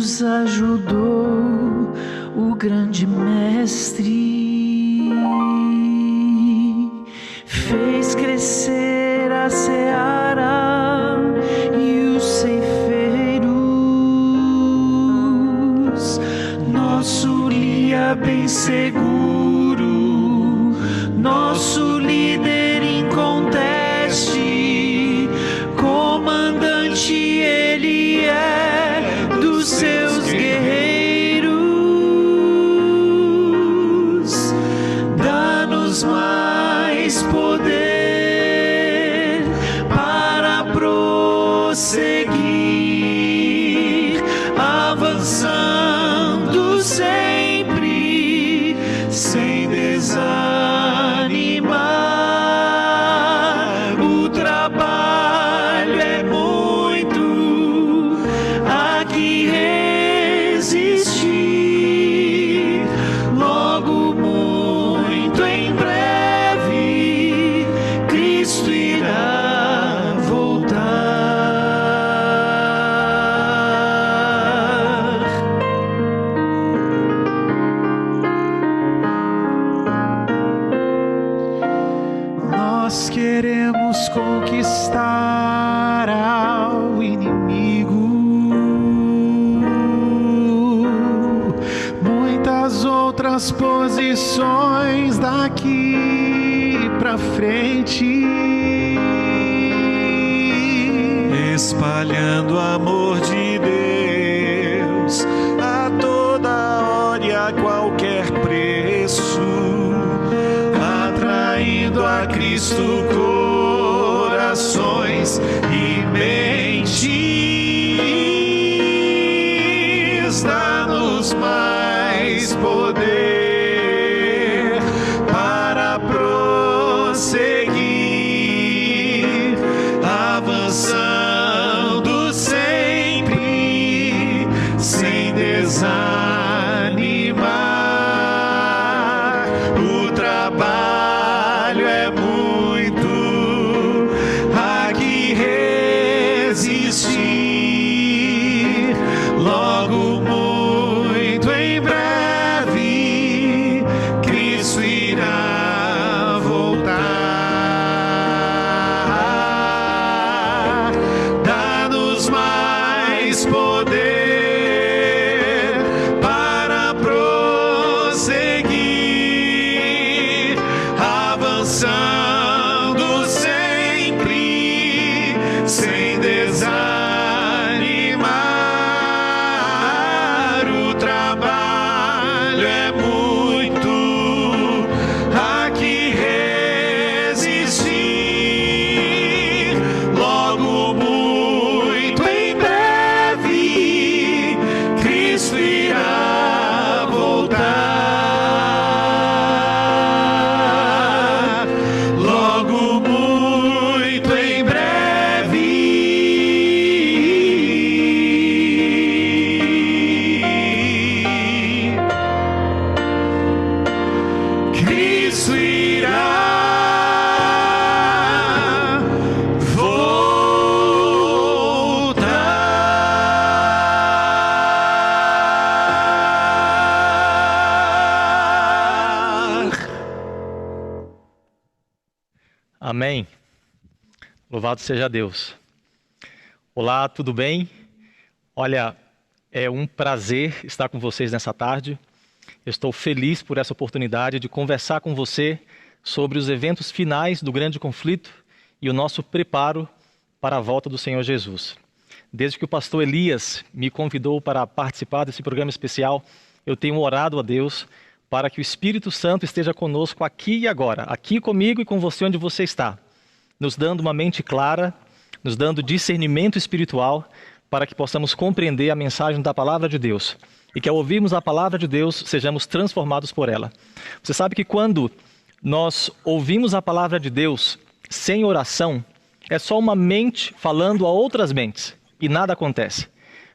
nos ajudou o grande mestre, fez crescer a seara e os ceifeiros. Nosso guia bem seguro, nosso líder inconteste, comandante ele é dos seus guerreiros. Dá-nos mais poder para prosseguir, avançando sempre, sem desanimar. O trabalho é muito, há que resistir. Logo, muito em breve, Cristo irá voltar. Nós queremos conquistar ao inimigo. Muitas outras posições daqui pra frente, espalhando o amor de Deus a toda hora e a qualquer preço, atraindo a Cristo corações e mentes. Dá-nos mais poder para prosseguir, avançando sempre, sem desanimar. O trabalho é muito, há que resistir. Logo, muito em breve, Cristo irá voltar. Dá-nos mais poder para prosseguir, avançando sempre, sem desanimar. O trabalho é muito, há que resistir. Logo, muito em breve, Cristo irá voltar. Logo, muito em breve, Cristo irá voltar. Amém. Louvado seja Deus. Olá, tudo bem? Olha, é um prazer estar com vocês nessa tarde. Eu estou feliz por essa oportunidade de conversar com você sobre os eventos finais do grande conflito e o nosso preparo para a volta do Senhor Jesus. Desde que o pastor Elias me convidou para participar desse programa especial, eu tenho orado a Deus para que o Espírito Santo esteja conosco aqui e agora, aqui comigo e com você onde você está, nos dando uma mente clara, nos dando discernimento espiritual para que possamos compreender a mensagem da palavra de Deus e que ao ouvirmos a palavra de Deus sejamos transformados por ela. Você sabe que quando nós ouvimos a palavra de Deus sem oração, é só uma mente falando a outras mentes e nada acontece.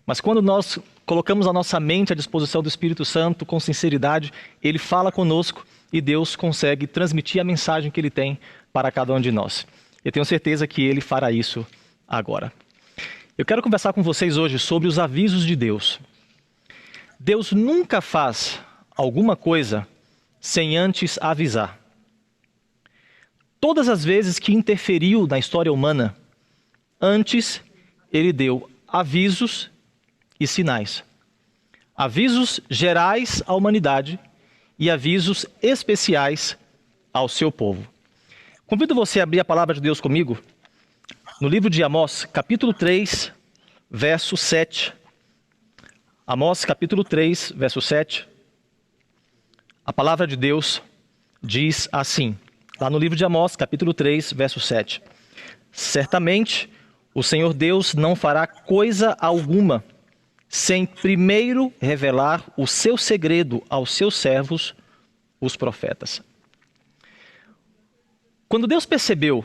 Mas quando nós colocamos a nossa mente à disposição do Espírito Santo com sinceridade, ele fala conosco e Deus consegue transmitir a mensagem que ele tem para cada um de nós. Eu tenho certeza que ele fará isso agora. Eu quero conversar com vocês hoje sobre os avisos de Deus. Deus nunca faz alguma coisa sem antes avisar. Todas as vezes que interferiu na história humana, antes ele deu avisos e sinais. Avisos gerais à humanidade e avisos especiais ao seu povo. Convido você a abrir a palavra de Deus comigo no livro de Amós, capítulo 3, verso 7. Amós, capítulo 3, verso 7. A palavra de Deus diz assim, lá no livro de Amós, capítulo 3, verso 7. Certamente o Senhor Deus não fará coisa alguma sem primeiro revelar o seu segredo aos seus servos, os profetas. Quando Deus percebeu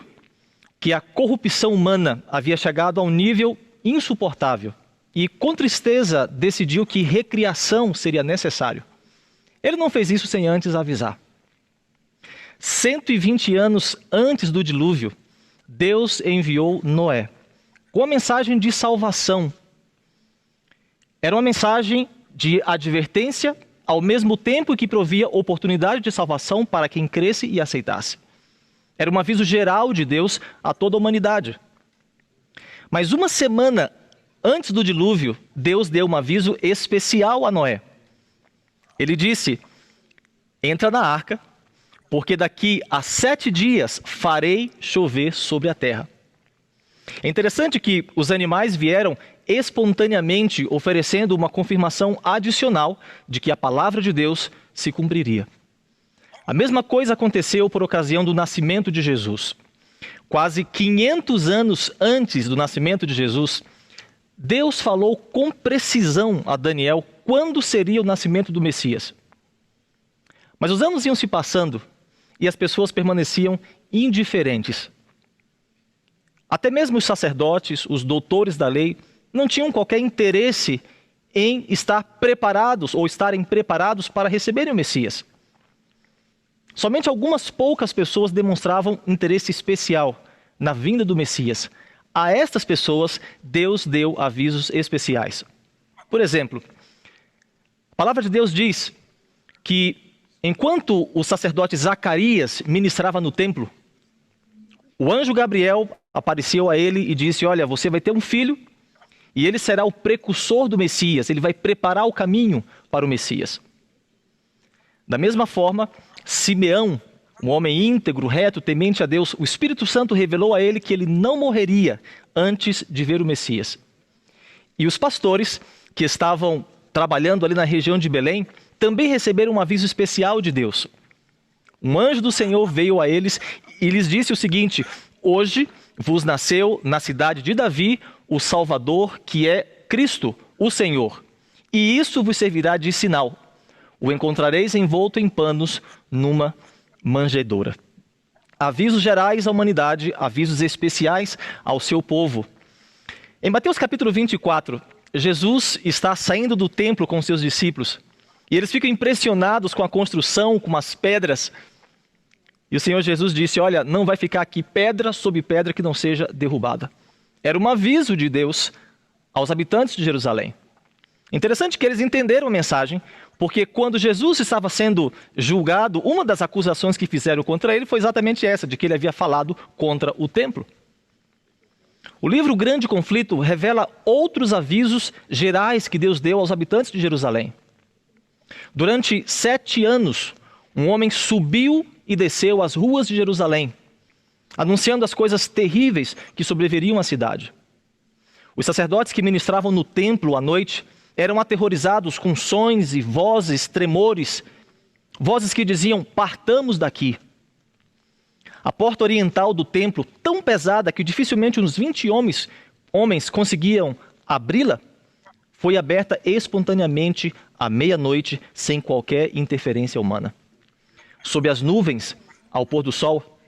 que a corrupção humana havia chegado a um nível insuportável e com tristeza decidiu que recriação seria necessário, ele não fez isso sem antes avisar. 120 anos antes do dilúvio, Deus enviou Noé com a mensagem de salvação. Era uma mensagem de advertência, ao mesmo tempo que provia oportunidade de salvação para quem cresce e aceitasse. Era um aviso geral de Deus a toda a humanidade. Mas uma semana antes do dilúvio, Deus deu um aviso especial a Noé. Ele disse, entra na arca, porque daqui a 7 dias farei chover sobre a terra. É interessante que os animais vieram espontaneamente oferecendo uma confirmação adicional de que a palavra de Deus se cumpriria. A mesma coisa aconteceu por ocasião do nascimento de Jesus. Quase 500 anos antes do nascimento de Jesus, Deus falou com precisão a Daniel quando seria o nascimento do Messias. Mas os anos iam se passando e as pessoas permaneciam indiferentes. Até mesmo os sacerdotes, os doutores da lei, não tinham qualquer interesse em estar preparados ou estarem preparados para receberem o Messias. Somente algumas poucas pessoas demonstravam interesse especial na vinda do Messias. A estas pessoas, Deus deu avisos especiais. Por exemplo, a palavra de Deus diz que enquanto o sacerdote Zacarias ministrava no templo, o anjo Gabriel apareceu a ele e disse, olha, você vai ter um filho e ele será o precursor do Messias, ele vai preparar o caminho para o Messias. Da mesma forma, Simeão, um homem íntegro, reto, temente a Deus, o Espírito Santo revelou a ele que ele não morreria antes de ver o Messias. E os pastores que estavam trabalhando ali na região de Belém também receberam um aviso especial de Deus. Um anjo do Senhor veio a eles e lhes disse o seguinte, hoje vos nasceu na cidade de Davi o Salvador, que é Cristo, o Senhor. E isso vos servirá de sinal. O encontrareis envolto em panos numa manjedoura. Avisos gerais à humanidade, avisos especiais ao seu povo. Em Mateus capítulo 24, Jesus está saindo do templo com seus discípulos. E eles ficam impressionados com a construção, com as pedras. E o Senhor Jesus disse, olha, não vai ficar aqui pedra sobre pedra que não seja derrubada. Era um aviso de Deus aos habitantes de Jerusalém. Interessante que eles entenderam a mensagem, porque quando Jesus estava sendo julgado, uma das acusações que fizeram contra ele foi exatamente essa, de que ele havia falado contra o templo. O livro Grande Conflito revela outros avisos gerais que Deus deu aos habitantes de Jerusalém. Durante 7 anos, um homem subiu e desceu as ruas de Jerusalém, anunciando as coisas terríveis que sobreviriam à cidade. Os sacerdotes que ministravam no templo à noite eram aterrorizados com sons e vozes, tremores, vozes que diziam, partamos daqui. A porta oriental do templo, tão pesada que dificilmente uns 20 homens conseguiam abri-la, foi aberta espontaneamente à meia-noite, sem qualquer interferência humana. Sob as nuvens, ao pôr do sol,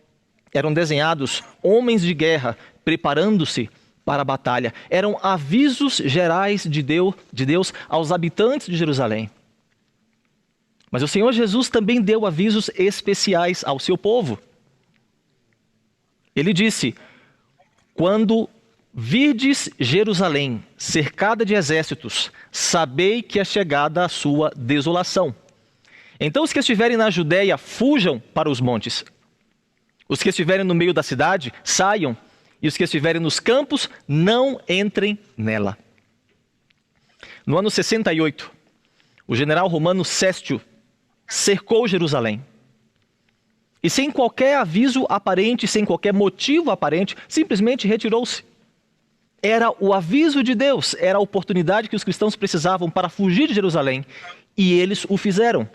eram desenhados homens de guerra preparando-se para a batalha. Eram avisos gerais de Deus aos habitantes de Jerusalém. Mas o Senhor Jesus também deu avisos especiais ao seu povo. Ele disse, quando Virdes Jerusalém, cercada de exércitos, sabei que é chegada a sua desolação. Então os que estiverem na Judéia, fujam para os montes. Os que estiverem no meio da cidade, saiam. E os que estiverem nos campos, não entrem nela. No ano 68, o general romano Céstio cercou Jerusalém. E sem qualquer aviso aparente, sem qualquer motivo aparente, simplesmente retirou-se. Era o aviso de Deus, era a oportunidade que os cristãos precisavam para fugir de Jerusalém. E eles o fizeram.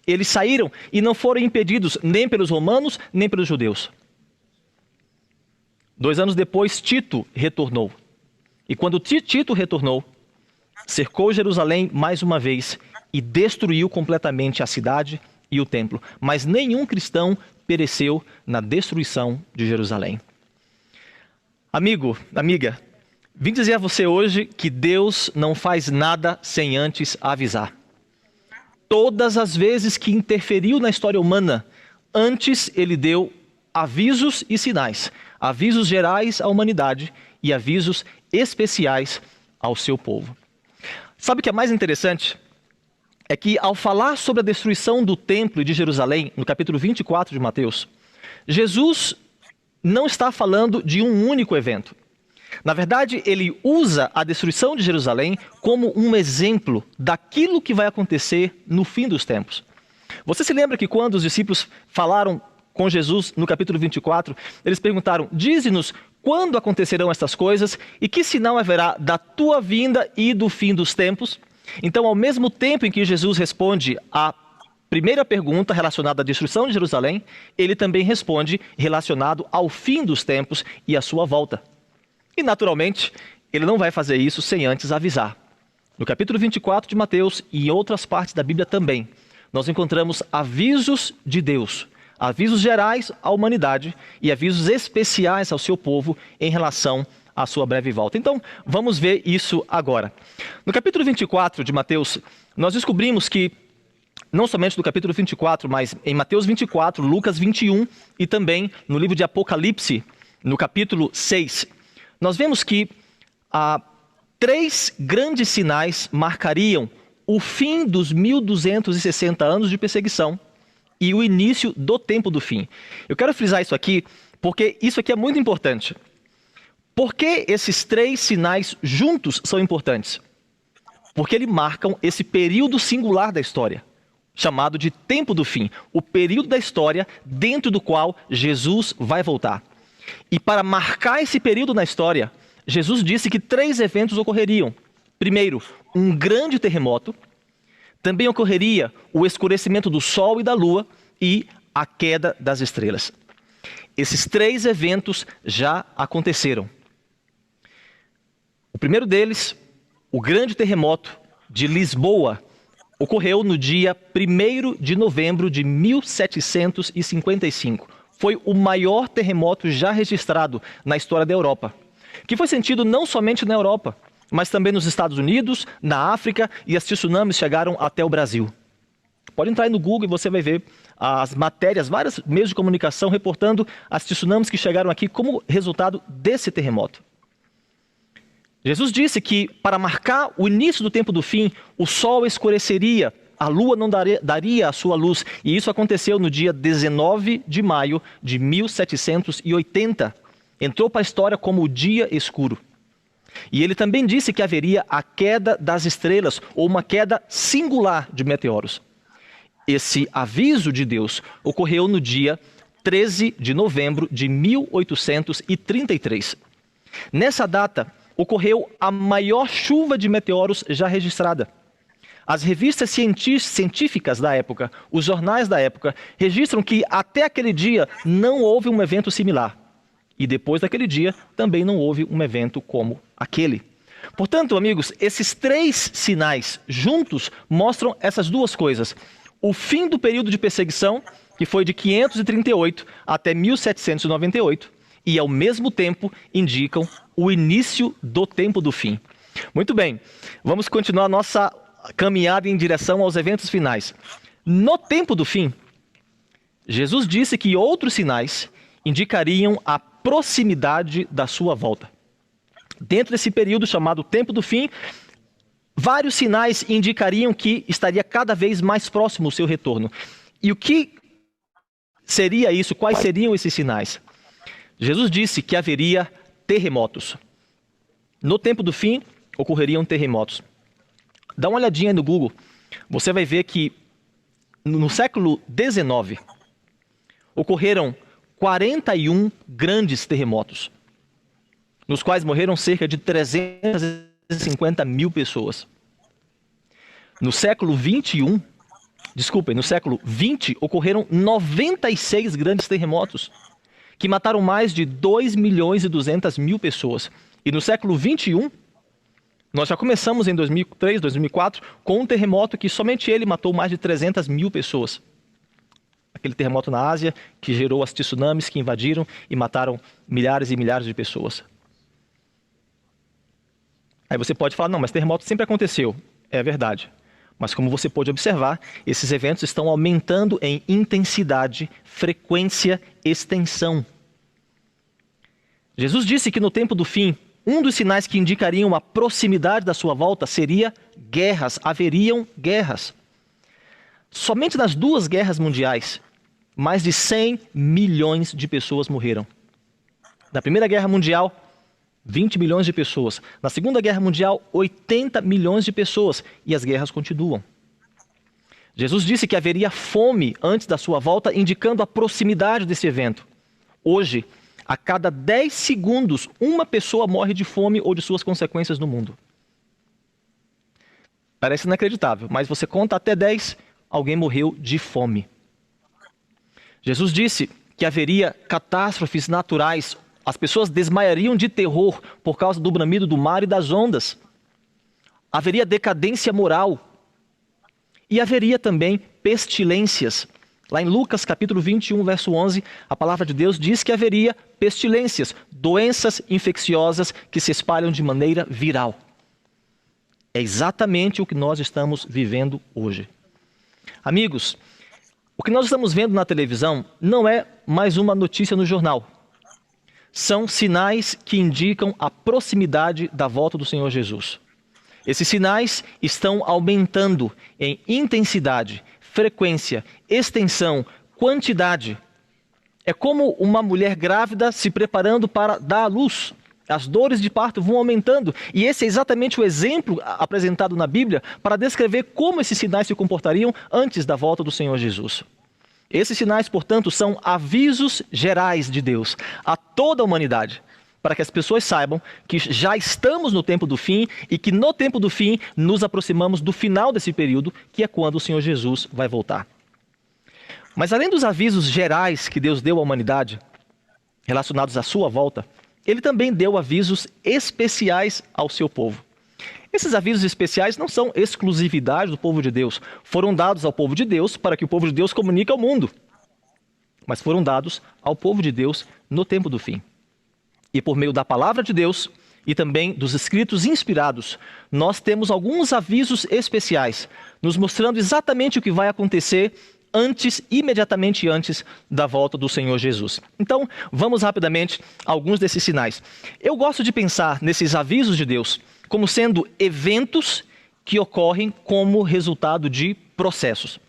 Eles saíram e não foram impedidos nem pelos romanos, nem pelos judeus. 2 anos depois, Tito retornou. E quando Tito retornou, cercou Jerusalém mais uma vez e destruiu completamente a cidade e o templo. Mas nenhum cristão pereceu na destruição de Jerusalém. Amigo, amiga, vim dizer a você hoje que Deus não faz nada sem antes avisar. Todas as vezes que interferiu na história humana, antes ele deu avisos e sinais. Avisos gerais à humanidade e avisos especiais ao seu povo. Sabe o que é mais interessante? É que ao falar sobre a destruição do templo e de Jerusalém, no capítulo 24 de Mateus, Jesus não está falando de um único evento. Na verdade, ele usa a destruição de Jerusalém como um exemplo daquilo que vai acontecer no fim dos tempos. Você se lembra que quando os discípulos falaram com Jesus no capítulo 24, eles perguntaram: dize-nos quando acontecerão estas coisas e que sinal haverá da tua vinda e do fim dos tempos? Então, ao mesmo tempo em que Jesus responde à primeira pergunta relacionada à destruição de Jerusalém, ele também responde relacionado ao fim dos tempos e à sua volta. E, naturalmente, ele não vai fazer isso sem antes avisar. No capítulo 24 de Mateus e em outras partes da Bíblia também, nós encontramos avisos de Deus, avisos gerais à humanidade e avisos especiais ao seu povo em relação à sua breve volta. Então, vamos ver isso agora. No capítulo 24 de Mateus, nós descobrimos que, não somente no capítulo 24, mas em Mateus 24, Lucas 21 e também no livro de Apocalipse, no capítulo 6, nós vemos que 3 grandes sinais marcariam o fim dos 1260 anos de perseguição e o início do tempo do fim. Eu quero frisar isso aqui, porque isso aqui é muito importante. Por que esses 3 sinais juntos são importantes? Porque eles marcam esse período singular da história, chamado de tempo do fim, o período da história dentro do qual Jesus vai voltar. E para marcar esse período na história, Jesus disse que 3 eventos ocorreriam. Primeiro, um grande terremoto. Também ocorreria o escurecimento do sol e da lua e a queda das estrelas. Esses 3 eventos já aconteceram. O primeiro deles, o grande terremoto de Lisboa, ocorreu no dia 1º de novembro de 1755. Foi o maior terremoto já registrado na história da Europa, que foi sentido não somente na Europa, mas também nos Estados Unidos, na África, e as tsunamis chegaram até o Brasil. Pode entrar aí no Google e você vai ver as matérias, vários meios de comunicação reportando as tsunamis que chegaram aqui como resultado desse terremoto. Jesus disse que para marcar o início do tempo do fim, o sol escureceria, a lua não daria a sua luz, e isso aconteceu no dia 19 de maio de 1780. Entrou para a história como o dia escuro. E ele também disse que haveria a queda das estrelas, ou uma queda singular de meteoros. Esse aviso de Deus ocorreu no dia 13 de novembro de 1833. Nessa data, ocorreu a maior chuva de meteoros já registrada. As revistas científicas da época, os jornais da época, registram que até aquele dia não houve um evento similar. E depois daquele dia, também não houve um evento como aquele. Portanto, amigos, esses 3 sinais juntos mostram essas 2 coisas. O fim do período de perseguição, que foi de 538 até 1798, e ao mesmo tempo indicam o início do tempo do fim. Muito bem, vamos continuar nossa caminhada em direção aos eventos finais. No tempo do fim, Jesus disse que outros sinais indicariam a proximidade da sua volta. Dentro desse período chamado Tempo do Fim, vários sinais indicariam que estaria cada vez mais próximo o seu retorno. E o que seria isso? Quais seriam esses sinais? Jesus disse que haveria terremotos. No tempo do fim, ocorreriam terremotos. Dá uma olhadinha aí no Google. Você vai ver que no século XIX, ocorreram 41 grandes terremotos, nos quais morreram cerca de 350 mil pessoas. No século XXI, no século XX, ocorreram 96 grandes terremotos, que mataram mais de 2 milhões e 200 mil pessoas. E no século XXI, nós já começamos em 2003, 2004, com um terremoto que somente ele matou mais de 300 mil pessoas. Aquele terremoto na Ásia que gerou as tsunamis que invadiram e mataram milhares e milhares de pessoas. Aí você pode falar, não, mas terremoto sempre aconteceu. É verdade. Mas como você pode observar, esses eventos estão aumentando em intensidade, frequência, extensão. Jesus disse que no tempo do fim, um dos sinais que indicariam a proximidade da sua volta seria guerras, haveriam guerras. Somente nas 2 guerras mundiais, mais de 100 milhões de pessoas morreram. Na Primeira Guerra Mundial, 20 milhões de pessoas. Na Segunda Guerra Mundial, 80 milhões de pessoas. E as guerras continuam. Jesus disse que haveria fome antes da sua volta, indicando a proximidade desse evento. Hoje, a cada 10 segundos, uma pessoa morre de fome ou de suas consequências no mundo. Parece inacreditável, mas você conta até 10, alguém morreu de fome. Jesus disse que haveria catástrofes naturais. As pessoas desmaiariam de terror por causa do bramido do mar e das ondas. Haveria decadência moral. E haveria também pestilências. Lá em Lucas capítulo 21, verso 11, a palavra de Deus diz que haveria pestilências, doenças infecciosas que se espalham de maneira viral. É exatamente o que nós estamos vivendo hoje. Amigos, o que nós estamos vendo na televisão não é mais uma notícia no jornal. São sinais que indicam a proximidade da volta do Senhor Jesus. Esses sinais estão aumentando em intensidade, frequência, extensão, quantidade. É como uma mulher grávida se preparando para dar à luz. As dores de parto vão aumentando. E esse é exatamente o exemplo apresentado na Bíblia para descrever como esses sinais se comportariam antes da volta do Senhor Jesus. Esses sinais, portanto, são avisos gerais de Deus a toda a humanidade, para que as pessoas saibam que já estamos no tempo do fim e que no tempo do fim nos aproximamos do final desse período, que é quando o Senhor Jesus vai voltar. Mas além dos avisos gerais que Deus deu à humanidade, relacionados à sua volta, Ele também deu avisos especiais ao seu povo. Esses avisos especiais não são exclusividade do povo de Deus. Foram dados ao povo de Deus para que o povo de Deus comunique ao mundo. Mas foram dados ao povo de Deus no tempo do fim. E por meio da palavra de Deus e também dos escritos inspirados, nós temos alguns avisos especiais, nos mostrando exatamente o que vai acontecer imediatamente antes da volta do Senhor Jesus. Então, vamos rapidamente a alguns desses sinais. Eu gosto de pensar nesses avisos de Deus como sendo eventos que ocorrem como resultado de processos.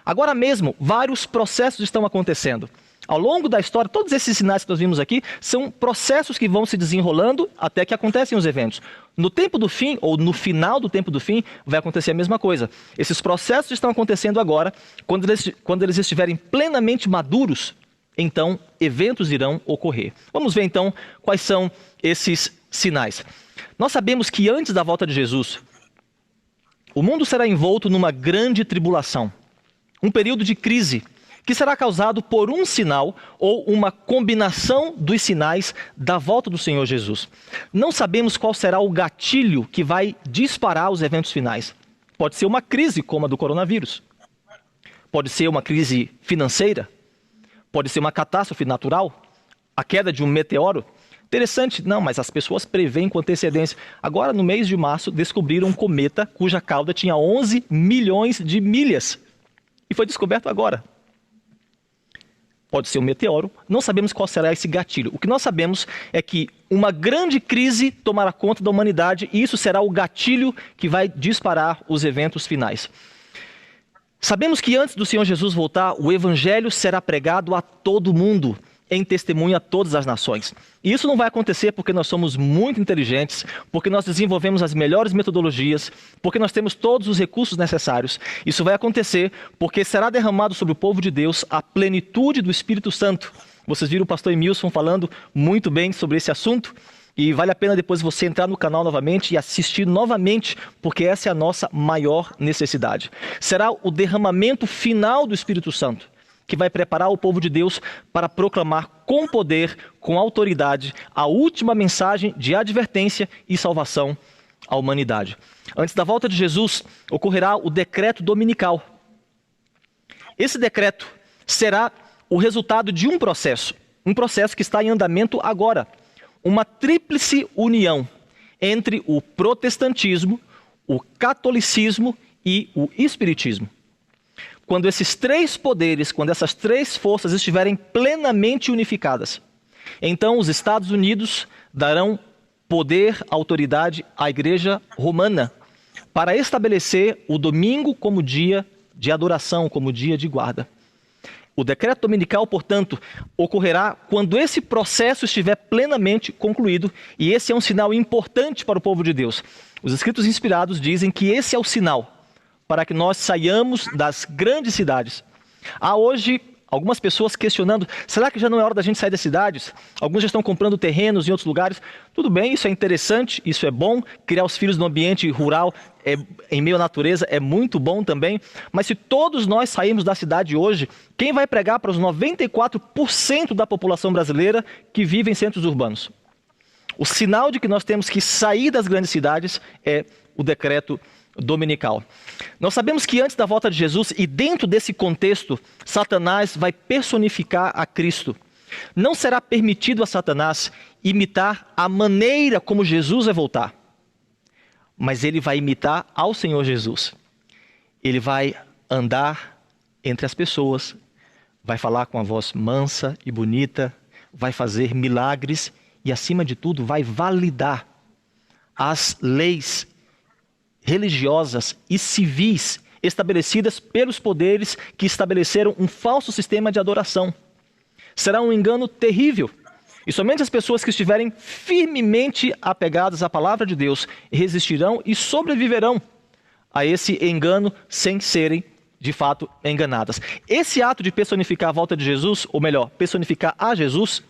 Agora mesmo, vários processos estão acontecendo. Ao longo da história, todos esses sinais que nós vimos aqui são processos que vão se desenrolando até que acontecem os eventos. No tempo do fim, ou no final do tempo do fim, vai acontecer a mesma coisa. Esses processos estão acontecendo agora. Quando eles estiverem plenamente maduros, então eventos irão ocorrer. Vamos ver então quais são esses sinais. Nós sabemos que antes da volta de Jesus, o mundo será envolto numa grande tribulação, um período de crise, que será causado por um sinal ou uma combinação dos sinais da volta do Senhor Jesus. Não sabemos qual será o gatilho que vai disparar os eventos finais. Pode ser uma crise como a do coronavírus. Pode ser uma crise financeira. Pode ser uma catástrofe natural. A queda de um meteoro. Interessante, não, mas as pessoas preveem com antecedência. Agora, no mês de março, descobriram um cometa cuja cauda tinha 11 milhões de milhas. E foi descoberto agora. pode ser um meteoro, não sabemos qual será esse gatilho. O que nós sabemos é que uma grande crise tomará conta da humanidade e isso será o gatilho que vai disparar os eventos finais. Sabemos que antes do Senhor Jesus voltar, o Evangelho será pregado a todo mundo, em testemunho a todas as nações. E isso não vai acontecer porque nós somos muito inteligentes, porque nós desenvolvemos as melhores metodologias, porque nós temos todos os recursos necessários. Isso vai acontecer porque será derramado sobre o povo de Deus a plenitude do Espírito Santo. Vocês viram o pastor Emilson falando muito bem sobre esse assunto? E vale a pena depois você entrar no canal novamente e assistir novamente, porque essa é a nossa maior necessidade. Será o derramamento final do Espírito Santo, que vai preparar o povo de Deus para proclamar com poder, com autoridade, a última mensagem de advertência e salvação à humanidade. Antes da volta de Jesus, ocorrerá o decreto dominical. Esse decreto será o resultado de um processo que está em andamento agora. Uma tríplice união entre o protestantismo, o catolicismo e o espiritismo. Quando esses três poderes, quando essas três forças estiverem plenamente unificadas, então os Estados Unidos darão poder, autoridade à Igreja Romana para estabelecer o domingo como dia de adoração, como dia de guarda. O decreto dominical, portanto, ocorrerá quando esse processo estiver plenamente concluído, e esse é um sinal importante para o povo de Deus. Os escritos inspirados dizem que esse é o sinal para que nós saiamos das grandes cidades. Há hoje algumas pessoas questionando, será que já não é hora da gente sair das cidades? Alguns já estão comprando terrenos em outros lugares. Tudo bem, isso é interessante, isso é bom. Criar os filhos no ambiente rural, em meio à natureza, é muito bom também. Mas se todos nós sairmos da cidade hoje, quem vai pregar para os 94% da população brasileira que vive em centros urbanos? O sinal de que nós temos que sair das grandes cidades é o decreto dominical. Nós sabemos que antes da volta de Jesus e dentro desse contexto, Satanás vai personificar a Cristo. Não será permitido a Satanás imitar a maneira como Jesus vai voltar, mas ele vai imitar ao Senhor Jesus. Ele vai andar entre as pessoas, vai falar com a voz mansa e bonita, vai fazer milagres e, acima de tudo, vai validar as leis religiosas e civis estabelecidas pelos poderes que estabeleceram um falso sistema de adoração. Será um engano terrível. E somente as pessoas que estiverem firmemente apegadas à palavra de Deus resistirão e sobreviverão a esse engano sem serem, de fato, enganadas. Esse ato de personificar a volta de Jesus, ou melhor, personificar a Jesus,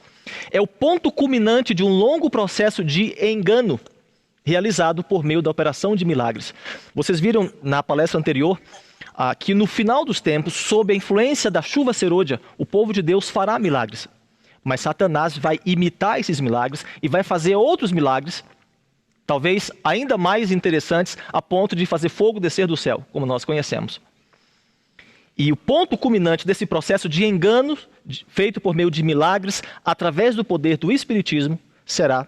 é o ponto culminante de um longo processo de engano realizado por meio da operação de milagres. Vocês viram na palestra anterior que no final dos tempos, sob a influência da chuva serôdia, o povo de Deus fará milagres. Mas Satanás vai imitar esses milagres e vai fazer outros milagres, talvez ainda mais interessantes, a ponto de fazer fogo descer do céu, como nós conhecemos. E o ponto culminante desse processo de engano, feito por meio de milagres, através do poder do espiritismo, será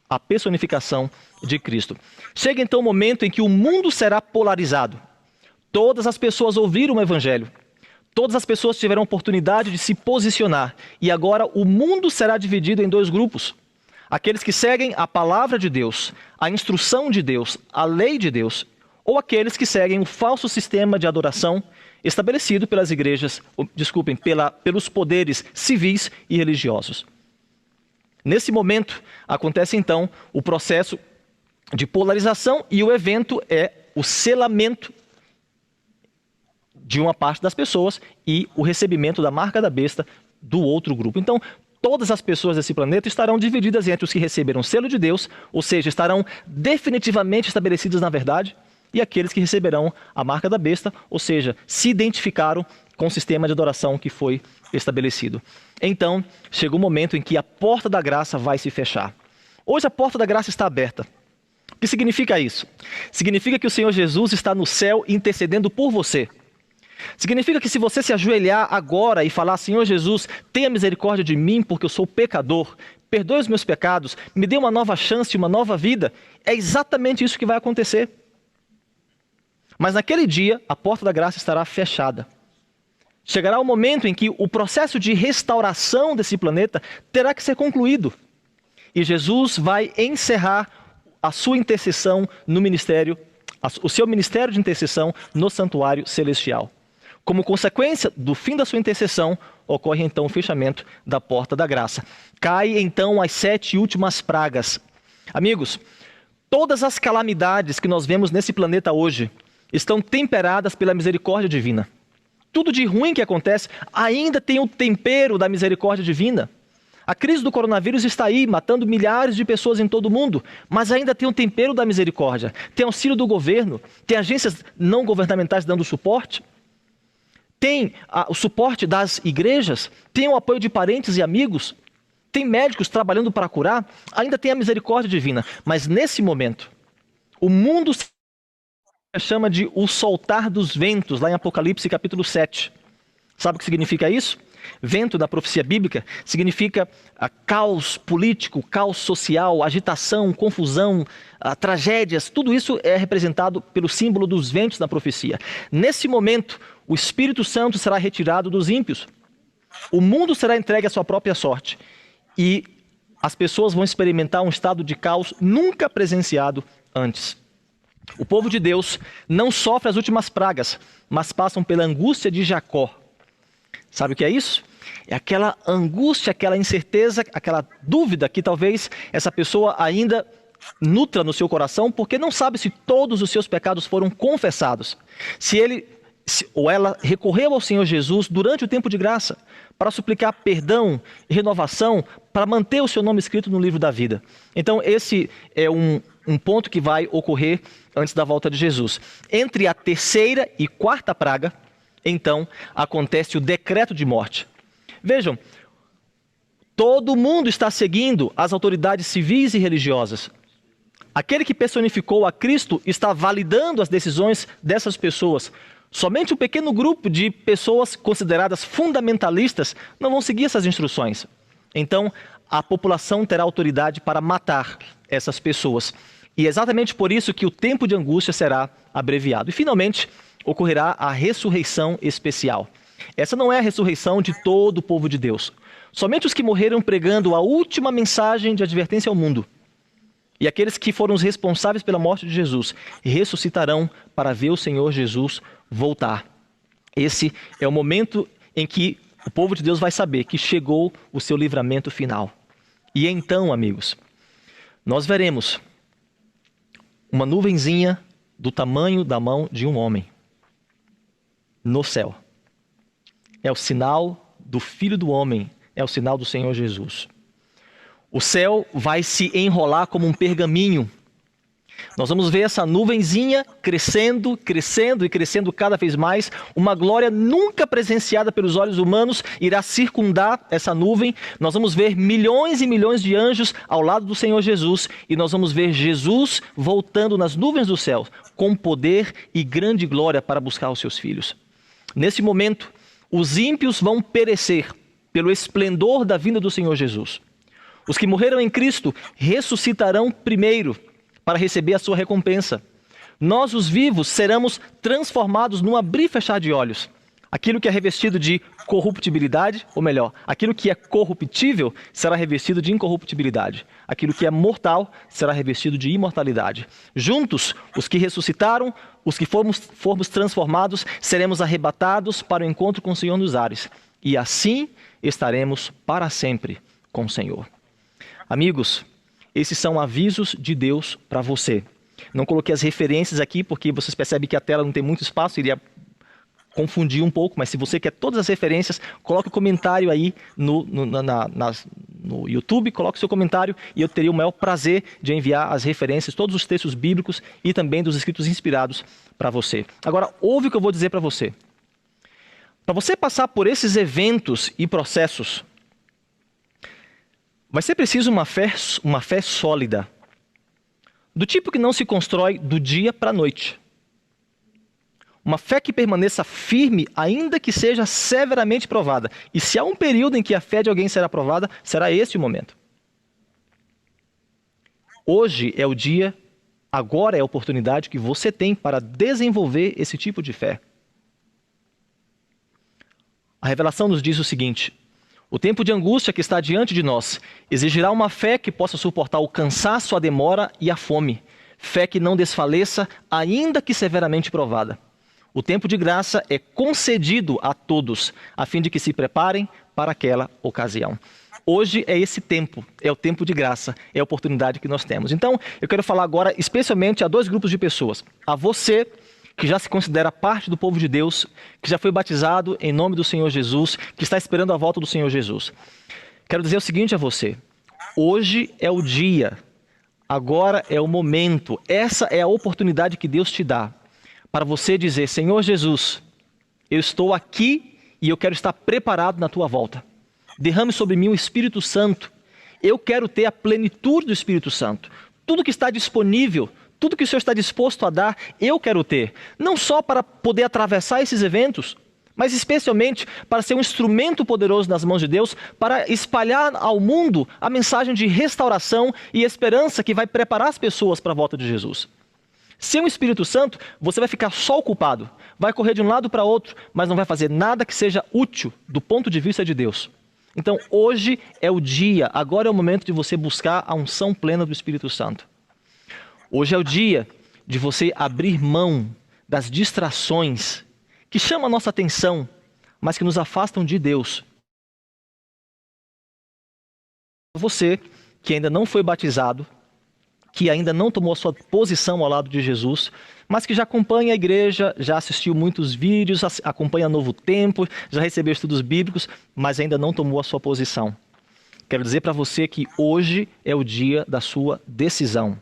a personificação de Cristo. Chega então o momento em que o mundo será polarizado. Todas as pessoas ouviram o Evangelho. Todas as pessoas tiveram a oportunidade de se posicionar. E agora o mundo será dividido em dois grupos. Aqueles que seguem a palavra de Deus, a instrução de Deus, a lei de Deus, ou aqueles que seguem o falso sistema de adoração estabelecido pelas igrejas, pelos poderes civis e religiosos. Nesse momento, acontece então o processo de polarização e o evento é o selamento de uma parte das pessoas e o recebimento da marca da besta do outro grupo. Então, todas as pessoas desse planeta estarão divididas entre os que receberam o selo de Deus, ou seja, estarão definitivamente estabelecidas na verdade, e aqueles que receberão a marca da besta, ou seja, se identificaram com o sistema de adoração que foi estabelecido. Então, chegou o momento em que a porta da graça vai se fechar. Hoje a porta da graça está aberta. O que significa isso? Significa que o Senhor Jesus está no céu intercedendo por você. Significa que se você se ajoelhar agora e falar, Senhor Jesus, tenha misericórdia de mim porque eu sou pecador, perdoe os meus pecados, me dê uma nova chance, uma nova vida, é exatamente isso que vai acontecer. Mas naquele dia, a porta da graça estará fechada. Chegará o momento em que o processo de restauração desse planeta terá que ser concluído. E Jesus vai encerrar a sua intercessão no ministério, o seu ministério de intercessão no santuário celestial. Como consequência do fim da sua intercessão, ocorre então o fechamento da porta da graça. Cai então as 7 últimas pragas. Amigos, todas as calamidades que nós vemos nesse planeta hoje estão temperadas pela misericórdia divina. Tudo de ruim que acontece ainda tem o tempero da misericórdia divina. A crise do coronavírus está aí, matando milhares de pessoas em todo o mundo, mas ainda tem o tempero da misericórdia. Tem auxílio do governo, tem agências não governamentais dando suporte, tem o suporte das igrejas, tem o apoio de parentes e amigos, tem médicos trabalhando para curar, ainda tem a misericórdia divina. Mas nesse momento, o mundo chama de o soltar dos ventos, lá em Apocalipse capítulo 7. Sabe o que significa isso? Vento, na profecia bíblica, significa caos político, caos social, agitação, confusão, tragédias. Tudo isso é representado pelo símbolo dos ventos na profecia. Nesse momento, o Espírito Santo será retirado dos ímpios. O mundo será entregue à sua própria sorte. E as pessoas vão experimentar um estado de caos nunca presenciado antes. O povo de Deus não sofre as últimas pragas, mas passam pela angústia de Jacó. Sabe o que é isso? É aquela angústia, aquela incerteza, aquela dúvida que talvez essa pessoa ainda nutra no seu coração, porque não sabe se todos os seus pecados foram confessados. Se ele ou ela recorreu ao Senhor Jesus durante o tempo de graça, para suplicar perdão e renovação, para manter o seu nome escrito no livro da vida. Então esse é um ponto que vai ocorrer antes da volta de Jesus. Entre a 3ª e 4ª praga, então, acontece o decreto de morte. Vejam, todo mundo está seguindo as autoridades civis e religiosas. Aquele que personificou a Cristo está validando as decisões dessas pessoas. Somente um pequeno grupo de pessoas consideradas fundamentalistas não vão seguir essas instruções. Então, a população terá autoridade para matar essas pessoas. E é exatamente por isso que o tempo de angústia será abreviado. E, finalmente, ocorrerá a ressurreição especial. Essa não é a ressurreição de todo o povo de Deus. Somente os que morreram pregando a última mensagem de advertência ao mundo e aqueles que foram os responsáveis pela morte de Jesus ressuscitarão para ver o Senhor Jesus voltar. Esse é o momento em que o povo de Deus vai saber que chegou o seu livramento final. E então, amigos, nós veremos uma nuvenzinha do tamanho da mão de um homem no céu. É o sinal do Filho do Homem, é o sinal do Senhor Jesus. O céu vai se enrolar como um pergaminho. Nós vamos ver essa nuvenzinha crescendo, crescendo e crescendo cada vez mais. Uma glória nunca presenciada pelos olhos humanos irá circundar essa nuvem. Nós vamos ver milhões e milhões de anjos ao lado do Senhor Jesus. E nós vamos ver Jesus voltando nas nuvens do céu, com poder e grande glória para buscar os seus filhos. Nesse momento, os ímpios vão perecer pelo esplendor da vinda do Senhor Jesus. Os que morreram em Cristo ressuscitarão primeiro para receber a sua recompensa. Nós, os vivos, seremos transformados num abrir e fechar de olhos. Aquilo que é revestido de corruptibilidade, ou melhor, aquilo que é corruptível será revestido de incorruptibilidade. Aquilo que é mortal será revestido de imortalidade. Juntos, os que ressuscitaram, os que formos transformados, seremos arrebatados para o encontro com o Senhor nos ares. E assim estaremos para sempre com o Senhor. Amigos, esses são avisos de Deus para você. Não coloquei as referências aqui porque vocês percebem que a tela não tem muito espaço, iria confundir um pouco, mas se você quer todas as referências, coloque o comentário aí no YouTube, coloque o seu comentário e eu teria o maior prazer de enviar as referências, todos os textos bíblicos e também dos escritos inspirados para você. Agora, ouve o que eu vou dizer para você. Para você passar por esses eventos e processos, vai ser preciso uma fé sólida, do tipo que não se constrói do dia para a noite. Uma fé que permaneça firme, ainda que seja severamente provada. E se há um período em que a fé de alguém será provada, será esse o momento. Hoje é o dia, agora é a oportunidade que você tem para desenvolver esse tipo de fé. A revelação nos diz o seguinte: o tempo de angústia que está diante de nós exigirá uma fé que possa suportar o cansaço, a demora e a fome. Fé que não desfaleça, ainda que severamente provada. O tempo de graça é concedido a todos, a fim de que se preparem para aquela ocasião. Hoje é esse tempo, é o tempo de graça, é a oportunidade que nós temos. Então, eu quero falar agora especialmente a dois grupos de pessoas. A você, que já se considera parte do povo de Deus, que já foi batizado em nome do Senhor Jesus, que está esperando a volta do Senhor Jesus. Quero dizer o seguinte a você: hoje é o dia, agora é o momento, essa é a oportunidade que Deus te dá para você dizer: Senhor Jesus, eu estou aqui e eu quero estar preparado na tua volta. Derrame sobre mim o Espírito Santo. Eu quero ter a plenitude do Espírito Santo. Tudo que está disponível, tudo que o Senhor está disposto a dar, eu quero ter. Não só para poder atravessar esses eventos, mas especialmente para ser um instrumento poderoso nas mãos de Deus, para espalhar ao mundo a mensagem de restauração e esperança que vai preparar as pessoas para a volta de Jesus. Sem o Espírito Santo, você vai ficar só ocupado, vai correr de um lado para outro, mas não vai fazer nada que seja útil do ponto de vista de Deus. Então, hoje é o dia, agora é o momento de você buscar a unção plena do Espírito Santo. Hoje é o dia de você abrir mão das distrações que chamam a nossa atenção, mas que nos afastam de Deus. Você que ainda não foi batizado, que ainda não tomou a sua posição ao lado de Jesus, mas que já acompanha a igreja, já assistiu muitos vídeos, acompanha Novo Tempo, já recebeu estudos bíblicos, mas ainda não tomou a sua posição. Quero dizer para você que hoje é o dia da sua decisão.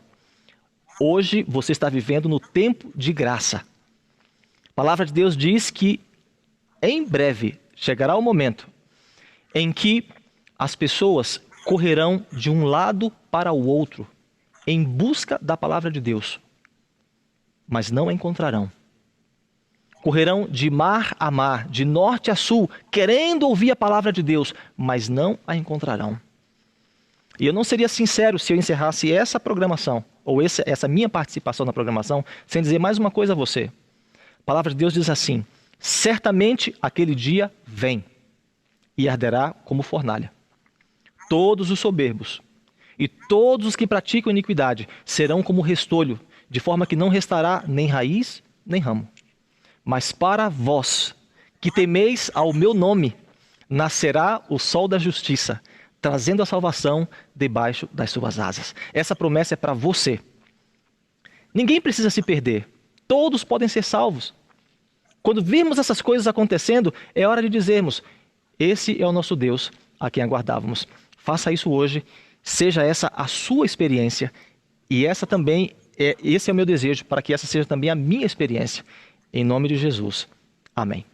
Hoje você está vivendo no tempo de graça. A palavra de Deus diz que em breve chegará o momento em que as pessoas correrão de um lado para o outro em busca da palavra de Deus, mas não a encontrarão. Correrão de mar a mar, de norte a sul, querendo ouvir a palavra de Deus, mas não a encontrarão. E eu não seria sincero se eu encerrasse essa programação, ou essa minha participação na programação, sem dizer mais uma coisa a você. A palavra de Deus diz assim: certamente aquele dia vem e arderá como fornalha. Todos os soberbos e todos os que praticam iniquidade serão como restolho, de forma que não restará nem raiz, nem ramo. Mas para vós, que temeis ao meu nome, nascerá o sol da justiça, trazendo a salvação debaixo das suas asas. Essa promessa é para você. Ninguém precisa se perder. Todos podem ser salvos. Quando virmos essas coisas acontecendo, é hora de dizermos: esse é o nosso Deus a quem aguardávamos. Faça isso hoje. Seja essa a sua experiência, e esse é o meu desejo, para que essa seja também a minha experiência. Em nome de Jesus. Amém.